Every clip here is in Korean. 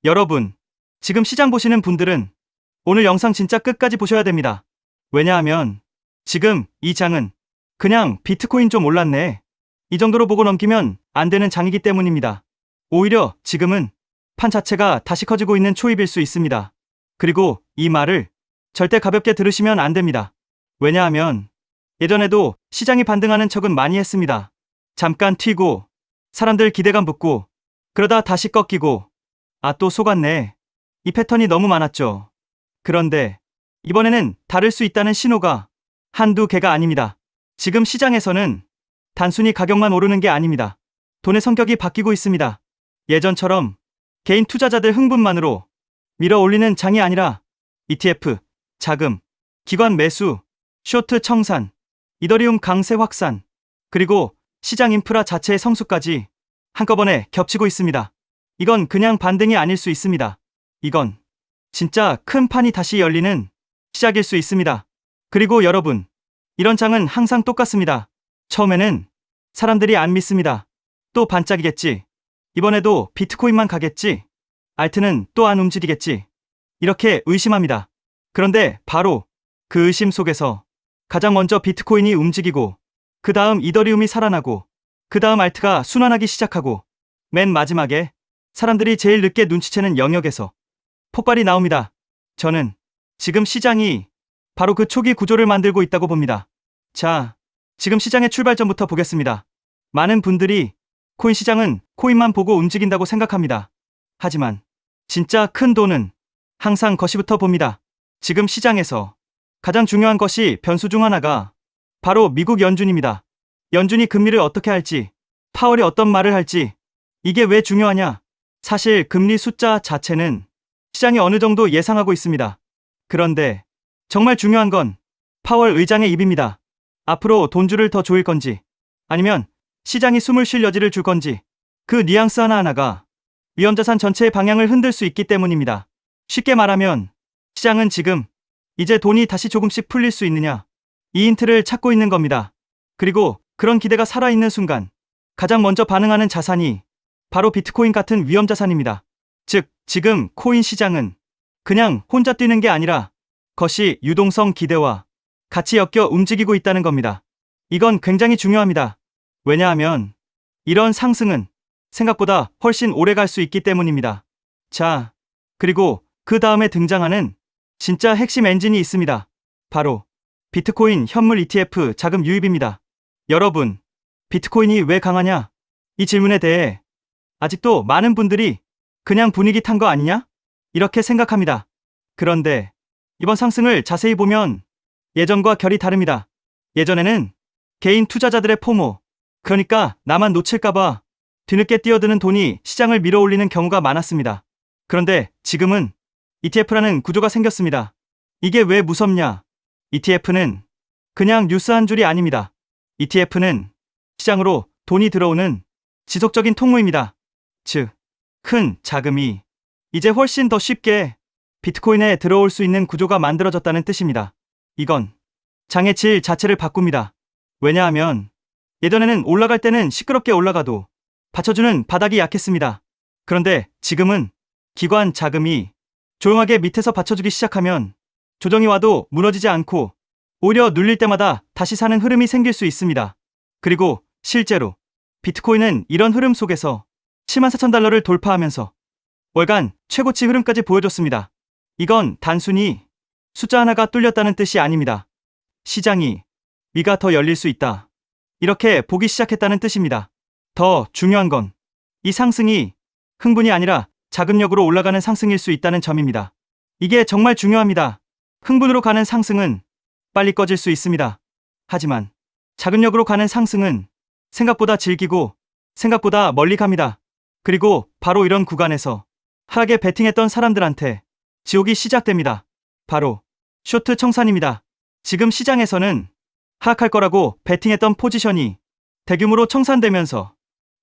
여러분, 지금 시장 보시는 분들은 오늘 영상 진짜 끝까지 보셔야 됩니다. 왜냐하면 지금 이 장은 그냥 비트코인 좀 올랐네, 이 정도로 보고 넘기면 안 되는 장이기 때문입니다. 오히려 지금은 판 자체가 다시 커지고 있는 초입일 수 있습니다. 그리고 이 말을 절대 가볍게 들으시면 안 됩니다. 왜냐하면 예전에도 시장이 반등하는 척은 많이 했습니다. 잠깐 튀고 사람들 기대감 붙고 그러다 다시 꺾이고 또 속았네, 이 패턴이 너무 많았죠. 그런데 이번에는 다를 수 있다는 신호가 한두 개가 아닙니다. 지금 시장에서는 단순히 가격만 오르는 게 아닙니다. 돈의 성격이 바뀌고 있습니다. 예전처럼 개인 투자자들 흥분만으로 밀어 올리는 장이 아니라 ETF, 자금, 기관 매수, 쇼트 청산, 이더리움 강세 확산, 그리고 시장 인프라 자체의 성수까지 한꺼번에 겹치고 있습니다. 이건 그냥 반등이 아닐 수 있습니다. 이건 진짜 큰 판이 다시 열리는 시작일 수 있습니다. 그리고 여러분, 이런 장은 항상 똑같습니다. 처음에는 사람들이 안 믿습니다. 또 반짝이겠지, 이번에도 비트코인만 가겠지, 알트는 또 안 움직이겠지, 이렇게 의심합니다. 그런데 바로 그 의심 속에서 가장 먼저 비트코인이 움직이고, 그 다음 이더리움이 살아나고, 그 다음 알트가 순환하기 시작하고, 맨 마지막에 사람들이 제일 늦게 눈치채는 영역에서 폭발이 나옵니다. 저는 지금 시장이 바로 그 초기 구조를 만들고 있다고 봅니다. 자, 지금 시장의 출발점부터 보겠습니다. 많은 분들이 코인 시장은 코인만 보고 움직인다고 생각합니다. 하지만 진짜 큰 돈은 항상 것이부터 봅니다. 지금 시장에서 가장 중요한 것이 변수 중 하나가 바로 미국 연준입니다. 연준이 금리를 어떻게 할지, 파월이 어떤 말을 할지, 이게 왜 중요하냐? 사실 금리 숫자 자체는 시장이 어느 정도 예상하고 있습니다. 그런데 정말 중요한 건 파월 의장의 입입니다. 앞으로 돈줄을 더 조일 건지, 아니면 시장이 숨을 쉴 여지를 줄 건지, 그 뉘앙스 하나하나가 위험자산 전체의 방향을 흔들 수 있기 때문입니다. 쉽게 말하면 시장은 지금 이제 돈이 다시 조금씩 풀릴 수 있느냐, 이 힌트를 찾고 있는 겁니다. 그리고 그런 기대가 살아있는 순간 가장 먼저 반응하는 자산이 바로 비트코인 같은 위험자산입니다. 즉, 지금 코인 시장은 그냥 혼자 뛰는 게 아니라 것이 유동성 기대와 같이 엮여 움직이고 있다는 겁니다. 이건 굉장히 중요합니다. 왜냐하면 이런 상승은 생각보다 훨씬 오래 갈 수 있기 때문입니다. 자, 그리고 그 다음에 등장하는 진짜 핵심 엔진이 있습니다. 바로 비트코인 현물 ETF 자금 유입입니다. 여러분, 비트코인이 왜 강하냐? 이 질문에 대해 아직도 많은 분들이 그냥 분위기 탄 거 아니냐? 이렇게 생각합니다. 그런데 이번 상승을 자세히 보면 예전과 결이 다릅니다. 예전에는 개인 투자자들의 포모, 그러니까 나만 놓칠까봐 뒤늦게 뛰어드는 돈이 시장을 밀어올리는 경우가 많았습니다. 그런데 지금은 ETF라는 구조가 생겼습니다. 이게 왜 무섭냐? ETF는 그냥 뉴스 한 줄이 아닙니다. ETF는 시장으로 돈이 들어오는 지속적인 통로입니다. 즉, 큰 자금이 이제 훨씬 더 쉽게 비트코인에 들어올 수 있는 구조가 만들어졌다는 뜻입니다. 이건 장의 질 자체를 바꿉니다. 왜냐하면 예전에는 올라갈 때는 시끄럽게 올라가도 받쳐주는 바닥이 약했습니다. 그런데 지금은 기관 자금이 조용하게 밑에서 받쳐주기 시작하면 조정이 와도 무너지지 않고 오히려 눌릴 때마다 다시 사는 흐름이 생길 수 있습니다. 그리고 실제로 비트코인은 이런 흐름 속에서 74,000달러를 돌파하면서 월간 최고치 흐름까지 보여줬습니다. 이건 단순히 숫자 하나가 뚫렸다는 뜻이 아닙니다. 시장이 위가 더 열릴 수 있다, 이렇게 보기 시작했다는 뜻입니다. 더 중요한 건 이 상승이 흥분이 아니라 자금력으로 올라가는 상승일 수 있다는 점입니다. 이게 정말 중요합니다. 흥분으로 가는 상승은 빨리 꺼질 수 있습니다. 하지만 자금력으로 가는 상승은 생각보다 질기고 생각보다 멀리 갑니다. 그리고 바로 이런 구간에서 하락에 베팅했던 사람들한테 지옥이 시작됩니다. 바로 쇼트 청산입니다. 지금 시장에서는 하락할 거라고 베팅했던 포지션이 대규모로 청산되면서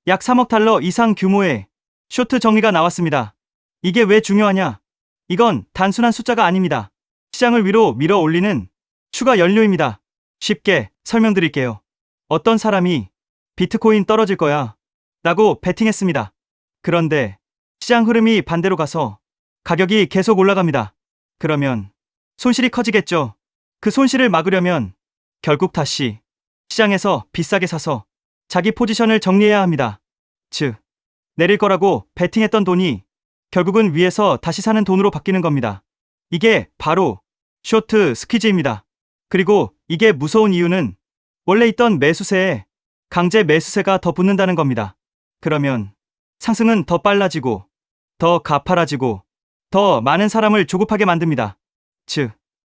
약 3억 달러 이상 규모의 쇼트 정리가 나왔습니다. 이게 왜 중요하냐? 이건 단순한 숫자가 아닙니다. 시장을 위로 밀어 올리는 추가 연료입니다. 쉽게 설명드릴게요. 어떤 사람이 비트코인 떨어질 거야 라고 베팅했습니다. 그런데 시장 흐름이 반대로 가서 가격이 계속 올라갑니다. 그러면 손실이 커지겠죠. 그 손실을 막으려면 결국 다시 시장에서 비싸게 사서 자기 포지션을 정리해야 합니다. 즉, 내릴 거라고 베팅했던 돈이 결국은 위에서 다시 사는 돈으로 바뀌는 겁니다. 이게 바로 쇼트 스퀴즈입니다. 그리고 이게 무서운 이유는 원래 있던 매수세에 강제 매수세가 더 붙는다는 겁니다. 그러면 상승은 더 빨라지고 더 가파라지고 더 많은 사람을 조급하게 만듭니다. 즉,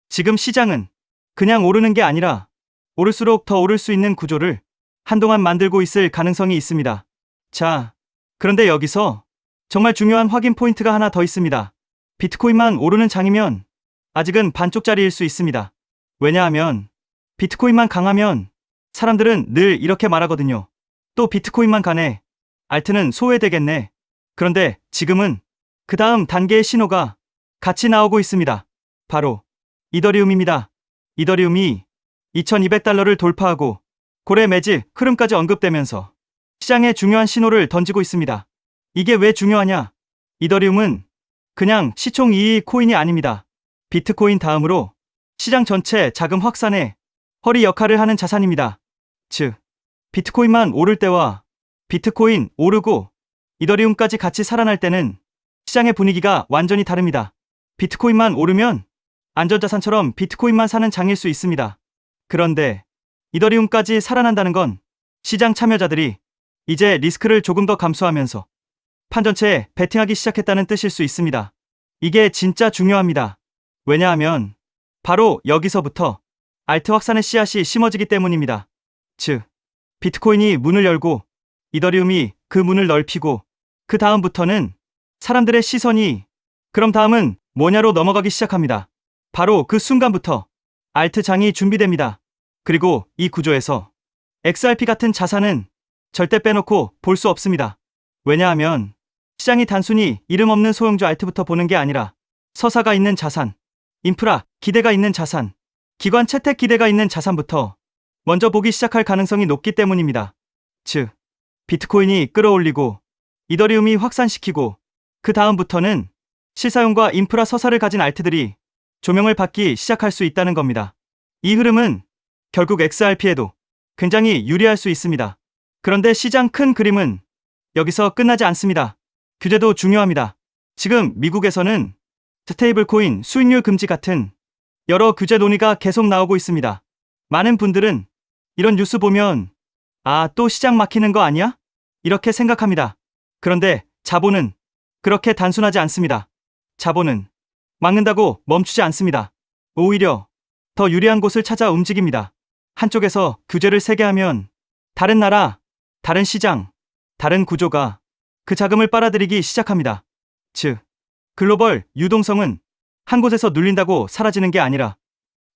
지금 시장은 그냥 오르는 게 아니라 오를수록 더 오를 수 있는 구조를 한동안 만들고 있을 가능성이 있습니다. 자, 그런데 여기서 정말 중요한 확인 포인트가 하나 더 있습니다. 비트코인만 오르는 장이면 아직은 반쪽짜리일 수 있습니다. 왜냐하면 비트코인만 강하면 사람들은 늘 이렇게 말하거든요. 또 비트코인만 가네. 알트는 소외되겠네. 그런데 지금은 그 다음 단계의 신호가 같이 나오고 있습니다. 바로 이더리움입니다. 이더리움이 2200달러를 돌파하고 고래 매집 흐름까지 언급되면서 시장에 중요한 신호를 던지고 있습니다. 이게 왜 중요하냐? 이더리움은 그냥 시총2위 코인이 아닙니다. 비트코인 다음으로 시장 전체 자금 확산에 허리 역할을 하는 자산입니다. 즉, 비트코인만 오를 때와 비트코인 오르고 이더리움까지 같이 살아날 때는 시장의 분위기가 완전히 다릅니다. 비트코인만 오르면 안전자산처럼 비트코인만 사는 장일 수 있습니다. 그런데 이더리움까지 살아난다는 건 시장 참여자들이 이제 리스크를 조금 더 감수하면서 판 전체에 베팅하기 시작했다는 뜻일 수 있습니다. 이게 진짜 중요합니다. 왜냐하면 바로 여기서부터 알트 확산의 씨앗이 심어지기 때문입니다. 즉, 비트코인이 문을 열고 이더리움이 그 문을 넓히고 그 다음부터는 사람들의 시선이 그럼 다음은 뭐냐로 넘어가기 시작합니다. 바로 그 순간부터 알트장이 준비됩니다. 그리고 이 구조에서 XRP 같은 자산은 절대 빼놓고 볼 수 없습니다. 왜냐하면 시장이 단순히 이름 없는 소형주 알트부터 보는 게 아니라 서사가 있는 자산, 인프라, 기대가 있는 자산, 기관 채택 기대가 있는 자산부터 먼저 보기 시작할 가능성이 높기 때문입니다. 즉, 비트코인이 끌어올리고 이더리움이 확산시키고 그 다음부터는 실사용과 인프라 서사를 가진 알트들이 조명을 받기 시작할 수 있다는 겁니다. 이 흐름은 결국 XRP에도 굉장히 유리할 수 있습니다. 그런데 시장 큰 그림은 여기서 끝나지 않습니다. 규제도 중요합니다. 지금 미국에서는 스테이블 코인 수익률 금지 같은 여러 규제 논의가 계속 나오고 있습니다. 많은 분들은 이런 뉴스 보면 또 시장 막히는 거 아니야? 이렇게 생각합니다. 그런데 자본은 그렇게 단순하지 않습니다. 자본은 막는다고 멈추지 않습니다. 오히려 더 유리한 곳을 찾아 움직입니다. 한쪽에서 규제를 세게 하면 다른 나라, 다른 시장, 다른 구조가 그 자금을 빨아들이기 시작합니다. 즉, 글로벌 유동성은 한 곳에서 눌린다고 사라지는 게 아니라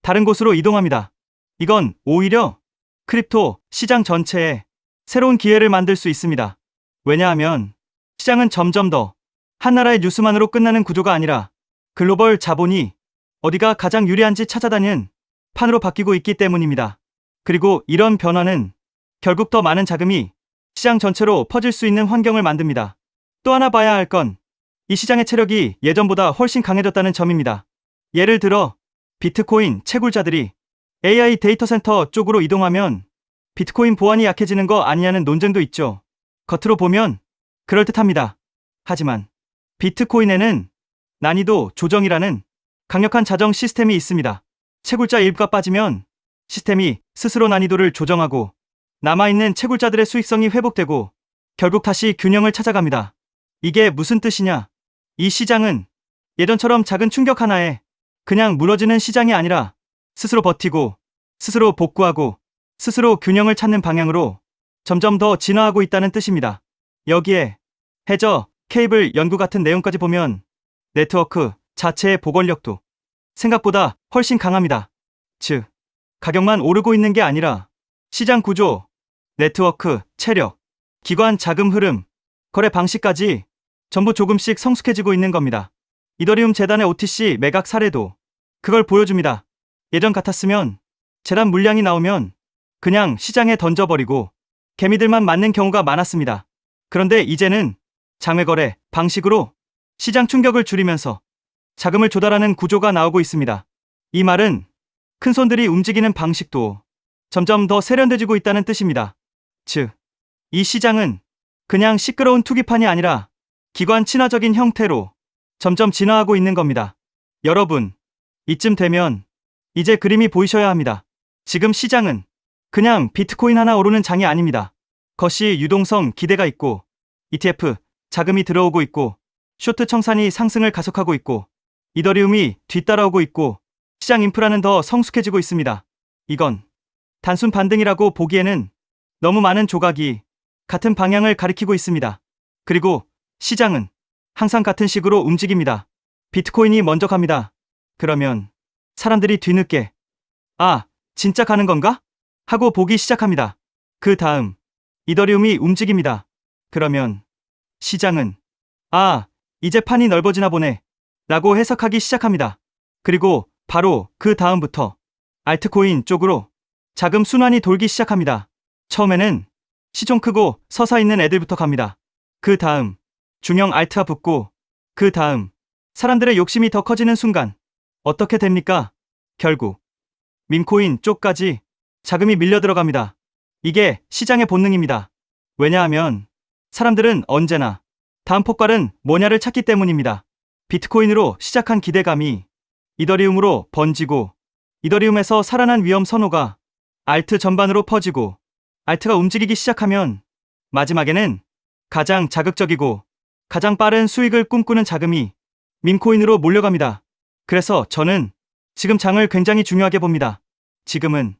다른 곳으로 이동합니다. 이건 오히려 크립토 시장 전체에 새로운 기회를 만들 수 있습니다. 왜냐하면 시장은 점점 더 한 나라의 뉴스만으로 끝나는 구조가 아니라 글로벌 자본이 어디가 가장 유리한지 찾아다니는 판으로 바뀌고 있기 때문입니다. 그리고 이런 변화는 결국 더 많은 자금이 시장 전체로 퍼질 수 있는 환경을 만듭니다. 또 하나 봐야 할 건 이 시장의 체력이 예전보다 훨씬 강해졌다는 점입니다. 예를 들어 비트코인 채굴자들이 AI 데이터 센터 쪽으로 이동하면 비트코인 보안이 약해지는 거 아니냐는 논쟁도 있죠. 겉으로 보면 그럴듯합니다. 하지만 비트코인에는 난이도 조정이라는 강력한 자정 시스템이 있습니다. 채굴자 일부가 빠지면 시스템이 스스로 난이도를 조정하고 남아있는 채굴자들의 수익성이 회복되고 결국 다시 균형을 찾아갑니다. 이게 무슨 뜻이냐? 이 시장은 예전처럼 작은 충격 하나에 그냥 무너지는 시장이 아니라 스스로 버티고 스스로 복구하고 스스로 균형을 찾는 방향으로 점점 더 진화하고 있다는 뜻입니다. 여기에 해저, 케이블 연구 같은 내용까지 보면 네트워크 자체의 복원력도 생각보다 훨씬 강합니다. 즉, 가격만 오르고 있는 게 아니라 시장 구조, 네트워크, 체력, 기관 자금 흐름, 거래 방식까지 전부 조금씩 성숙해지고 있는 겁니다. 이더리움 재단의 OTC 매각 사례도 그걸 보여줍니다. 예전 같았으면 재단 물량이 나오면 그냥 시장에 던져버리고 개미들만 맞는 경우가 많았습니다. 그런데 이제는 장외거래 방식으로 시장 충격을 줄이면서 자금을 조달하는 구조가 나오고 있습니다. 이 말은 큰 손들이 움직이는 방식도 점점 더 세련돼지고 있다는 뜻입니다. 즉, 이 시장은 그냥 시끄러운 투기판이 아니라 기관 친화적인 형태로 점점 진화하고 있는 겁니다. 여러분, 이쯤 되면 이제 그림이 보이셔야 합니다. 지금 시장은 그냥 비트코인 하나 오르는 장이 아닙니다. 거시 유동성 기대가 있고 ETF 자금이 들어오고 있고 쇼트 청산이 상승을 가속하고 있고 이더리움이 뒤따라오고 있고 시장 인프라는 더 성숙해지고 있습니다. 이건 단순 반등이라고 보기에는 너무 많은 조각이 같은 방향을 가리키고 있습니다. 그리고 시장은 항상 같은 식으로 움직입니다. 비트코인이 먼저 갑니다. 그러면 사람들이 뒤늦게 아, 진짜 가는 건가? 하고 보기 시작합니다. 그 다음 이더리움이 움직입니다. 그러면 시장은 아, 이제 판이 넓어지나 보네 라고 해석하기 시작합니다. 그리고 바로 그 다음부터 알트코인 쪽으로 자금 순환이 돌기 시작합니다. 처음에는 시총 크고 서사 있는 애들부터 갑니다. 그 다음 중형 알트가 붙고 그 다음 사람들의 욕심이 더 커지는 순간 어떻게 됩니까? 결국 밈코인 쪽까지 자금이 밀려 들어갑니다. 이게 시장의 본능입니다. 왜냐하면 사람들은 언제나 다음 폭발은 뭐냐를 찾기 때문입니다. 비트코인으로 시작한 기대감이 이더리움으로 번지고 이더리움에서 살아난 위험 선호가 알트 전반으로 퍼지고 알트가 움직이기 시작하면 마지막에는 가장 자극적이고 가장 빠른 수익을 꿈꾸는 자금이 밈코인으로 몰려갑니다. 그래서 저는 지금 장을 굉장히 중요하게 봅니다. 지금은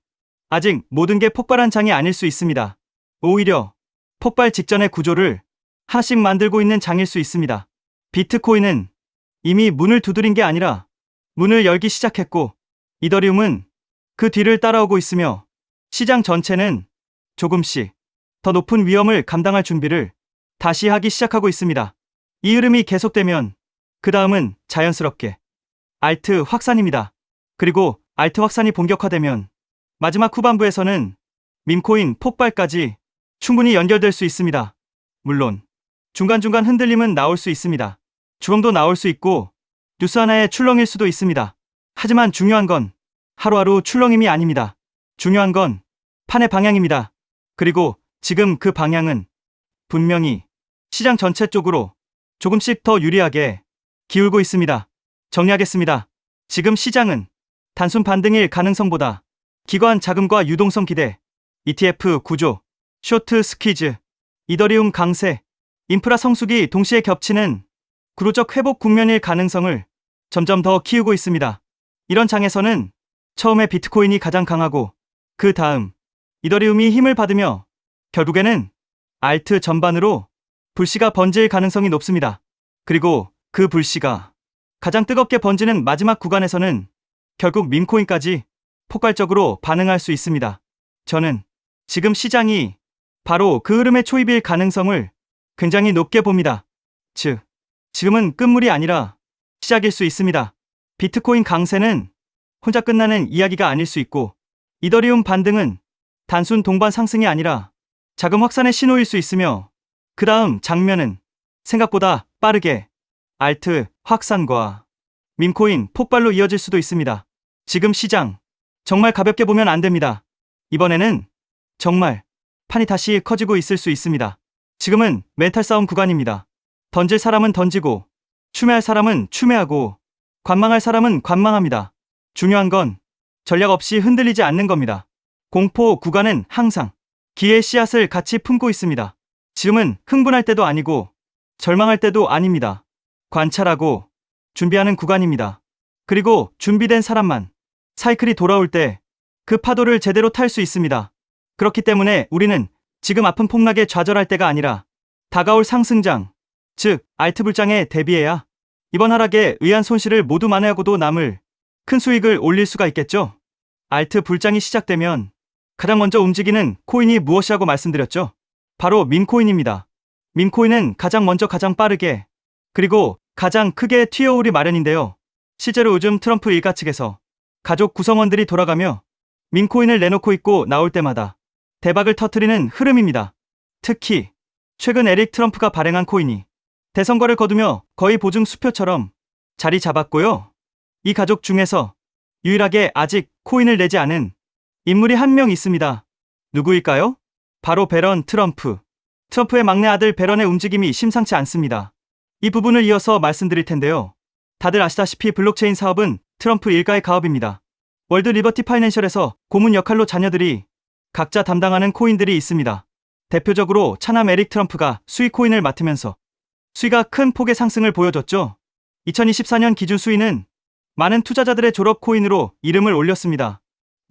아직 모든 게 폭발한 장이 아닐 수 있습니다. 오히려 폭발 직전의 구조를 하나씩 만들고 있는 장일 수 있습니다. 비트코인은 이미 문을 두드린 게 아니라 문을 열기 시작했고 이더리움은 그 뒤를 따라오고 있으며 시장 전체는 조금씩 더 높은 위험을 감당할 준비를 다시 하기 시작하고 있습니다. 이 흐름이 계속되면 그 다음은 자연스럽게 알트 확산입니다. 그리고 알트 확산이 본격화되면 마지막 후반부에서는 밈코인 폭발까지 충분히 연결될 수 있습니다. 물론 중간중간 흔들림은 나올 수 있습니다. 주범도 나올 수 있고 뉴스 하나의 출렁일 수도 있습니다. 하지만 중요한 건 하루하루 출렁임이 아닙니다. 중요한 건 판의 방향입니다. 그리고 지금 그 방향은 분명히 시장 전체 쪽으로 조금씩 더 유리하게 기울고 있습니다. 정리하겠습니다. 지금 시장은 단순 반등일 가능성보다 기관 자금과 유동성 기대, ETF 구조, 쇼트 스퀴즈, 이더리움 강세, 인프라 성숙이 동시에 겹치는 구조적 회복 국면일 가능성을 점점 더 키우고 있습니다. 이런 장에서는 처음에 비트코인이 가장 강하고 그 다음 이더리움이 힘을 받으며 결국에는 알트 전반으로 불씨가 번질 가능성이 높습니다. 그리고 그 불씨가 가장 뜨겁게 번지는 마지막 구간에서는 결국 밈코인까지 폭발적으로 반응할 수 있습니다. 저는 지금 시장이 바로 그 흐름의 초입일 가능성을 굉장히 높게 봅니다. 즉, 지금은 끝물이 아니라 시작일 수 있습니다. 비트코인 강세는 혼자 끝나는 이야기가 아닐 수 있고 이더리움 반등은 단순 동반 상승이 아니라 자금 확산의 신호일 수 있으며 그 다음 장면은 생각보다 빠르게 알트 확산과 밈코인 폭발로 이어질 수도 있습니다. 지금 시장 정말 가볍게 보면 안 됩니다. 이번에는 정말 판이 다시 커지고 있을 수 있습니다. 지금은 멘탈 싸움 구간입니다. 던질 사람은 던지고 추매할 사람은 추매하고 관망할 사람은 관망합니다. 중요한 건 전략 없이 흔들리지 않는 겁니다. 공포 구간은 항상 기회의 씨앗을 같이 품고 있습니다. 지금은 흥분할 때도 아니고 절망할 때도 아닙니다. 관찰하고 준비하는 구간입니다. 그리고 준비된 사람만 사이클이 돌아올 때 그 파도를 제대로 탈 수 있습니다. 그렇기 때문에 우리는 지금 아픈 폭락에 좌절할 때가 아니라 다가올 상승장, 즉 알트 불장에 대비해야 이번 하락에 의한 손실을 모두 만회하고도 남을 큰 수익을 올릴 수가 있겠죠. 알트 불장이 시작되면 가장 먼저 움직이는 코인이 무엇이라고 말씀드렸죠? 바로 밈코인입니다. 밈코인은 가장 먼저 가장 빠르게 그리고 가장 크게 튀어오르기 마련인데요. 실제로 요즘 트럼프 일가 측에서 가족 구성원들이 돌아가며 밈코인을 내놓고 있고 나올 때마다 대박을 터뜨리는 흐름입니다. 특히 최근 에릭 트럼프가 발행한 코인이 대성과를 거두며 거의 보증 수표처럼 자리 잡았고요. 이 가족 중에서 유일하게 아직 코인을 내지 않은 인물이 한 명 있습니다. 누구일까요? 바로 배런 트럼프. 트럼프의 막내 아들 배런의 움직임이 심상치 않습니다. 이 부분을 이어서 말씀드릴 텐데요. 다들 아시다시피 블록체인 사업은 트럼프 일가의 가업입니다. 월드 리버티 파이낸셜에서 고문 역할로 자녀들이 각자 담당하는 코인들이 있습니다. 대표적으로 차남 에릭 트럼프가 수익 코인을 맡으면서 수익가 큰 폭의 상승을 보여줬죠. 2024년 기준 수익은 많은 투자자들의 졸업 코인으로 이름을 올렸습니다.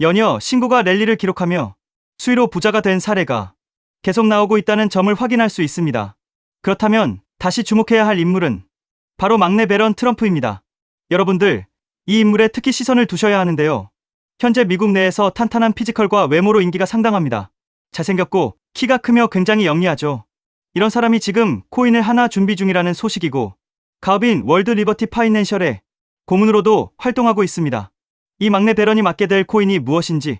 연이어 신고가 랠리를 기록하며 수익으로 부자가 된 사례가 계속 나오고 있다는 점을 확인할 수 있습니다. 그렇다면 다시 주목해야 할 인물은 바로 막내 배런 트럼프입니다. 여러분들, 이 인물에 특히 시선을 두셔야 하는데요. 현재 미국 내에서 탄탄한 피지컬과 외모로 인기가 상당합니다. 잘생겼고 키가 크며 굉장히 영리하죠. 이런 사람이 지금 코인을 하나 준비 중이라는 소식이고 가업인 월드 리버티 파이낸셜의 고문으로도 활동하고 있습니다. 이 막내 배런이 맡게 될 코인이 무엇인지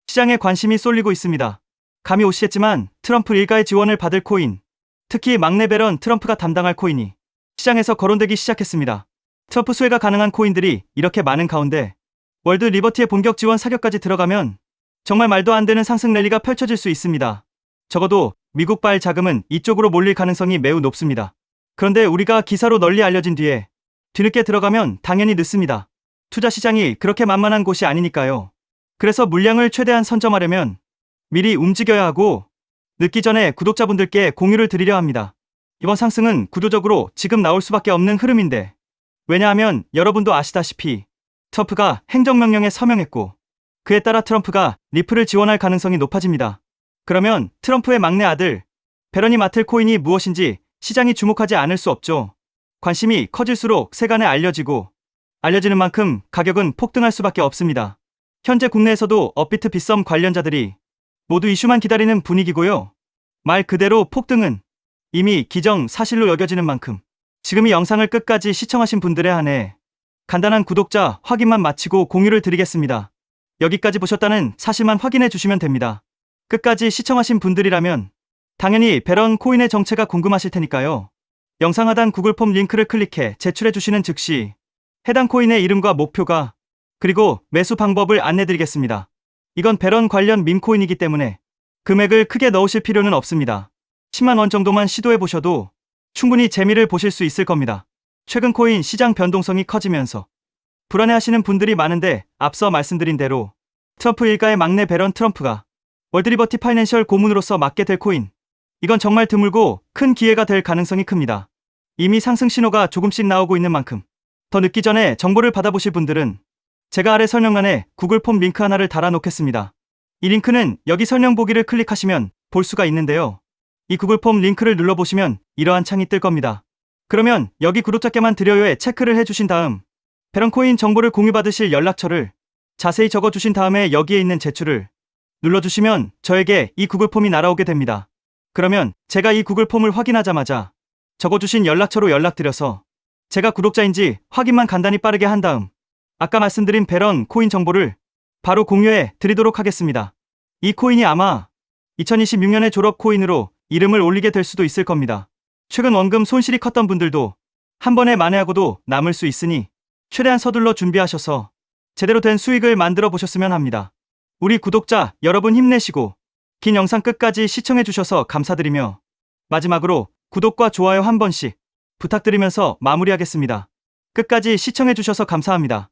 시장에 관심이 쏠리고 있습니다. 감이 오시겠지만 트럼프 일가의 지원을 받을 코인, 특히 막내 배런 트럼프가 담당할 코인이 시장에서 거론되기 시작했습니다. 트럼프 수혜가 가능한 코인들이 이렇게 많은 가운데 월드 리버티의 본격 지원 사격까지 들어가면 정말 말도 안 되는 상승 랠리가 펼쳐질 수 있습니다. 적어도 미국발 자금은 이쪽으로 몰릴 가능성이 매우 높습니다. 그런데 우리가 기사로 널리 알려진 뒤에 뒤늦게 들어가면 당연히 늦습니다. 투자 시장이 그렇게 만만한 곳이 아니니까요. 그래서 물량을 최대한 선점하려면 미리 움직여야 하고 늦기 전에 구독자분들께 공유를 드리려 합니다. 이번 상승은 구조적으로 지금 나올 수밖에 없는 흐름인데 왜냐하면 여러분도 아시다시피 트럼프가 행정명령에 서명했고 그에 따라 트럼프가 리플을 지원할 가능성이 높아집니다. 그러면 트럼프의 막내 아들 배런이 맡을 코인이 무엇인지 시장이 주목하지 않을 수 없죠. 관심이 커질수록 세간에 알려지는 만큼 가격은 폭등할 수밖에 없습니다. 현재 국내에서도 업비트 빗썸 관련자들이 모두 이슈만 기다리는 분위기고요. 말 그대로 폭등은 이미 기정사실로 여겨지는 만큼 지금 이 영상을 끝까지 시청하신 분들에 한해 간단한 구독자 확인만 마치고 공유를 드리겠습니다. 여기까지 보셨다는 사실만 확인해 주시면 됩니다. 끝까지 시청하신 분들이라면 당연히 배런 코인의 정체가 궁금하실 테니까요. 영상 하단 구글 폼 링크를 클릭해 제출해 주시는 즉시 해당 코인의 이름과 목표가 그리고 매수 방법을 안내드리겠습니다. 이건 배런 관련 밈코인이기 때문에 금액을 크게 넣으실 필요는 없습니다. 10만 원 정도만 시도해 보셔도 충분히 재미를 보실 수 있을 겁니다. 최근 코인 시장 변동성이 커지면서 불안해하시는 분들이 많은데 앞서 말씀드린 대로 트럼프 일가의 막내 배런 트럼프가 월드 리버티 파이낸셜 고문으로서 맡게 될 코인, 이건 정말 드물고 큰 기회가 될 가능성이 큽니다. 이미 상승 신호가 조금씩 나오고 있는 만큼 더 늦기 전에 정보를 받아보실 분들은 제가 아래 설명란에 구글 폼 링크 하나를 달아놓겠습니다. 이 링크는 여기 설명 보기를 클릭하시면 볼 수가 있는데요. 이 구글 폼 링크를 눌러보시면 이러한 창이 뜰 겁니다. 그러면 여기 구독자께만 드려요에 체크를 해주신 다음 배런 코인 정보를 공유받으실 연락처를 자세히 적어주신 다음에 여기에 있는 제출을 눌러주시면 저에게 이 구글 폼이 날아오게 됩니다. 그러면 제가 이 구글 폼을 확인하자마자 적어주신 연락처로 연락드려서 제가 구독자인지 확인만 간단히 빠르게 한 다음 아까 말씀드린 배런 코인 정보를 바로 공유해 드리도록 하겠습니다. 이 코인이 아마 2026년에 졸업 코인으로 이름을 올리게 될 수도 있을 겁니다. 최근 원금 손실이 컸던 분들도 한 번에 만회하고도 남을 수 있으니 최대한 서둘러 준비하셔서 제대로 된 수익을 만들어 보셨으면 합니다. 우리 구독자 여러분 힘내시고 긴 영상 끝까지 시청해 주셔서 감사드리며 마지막으로 구독과 좋아요 한 번씩 부탁드리면서 마무리하겠습니다. 끝까지 시청해 주셔서 감사합니다.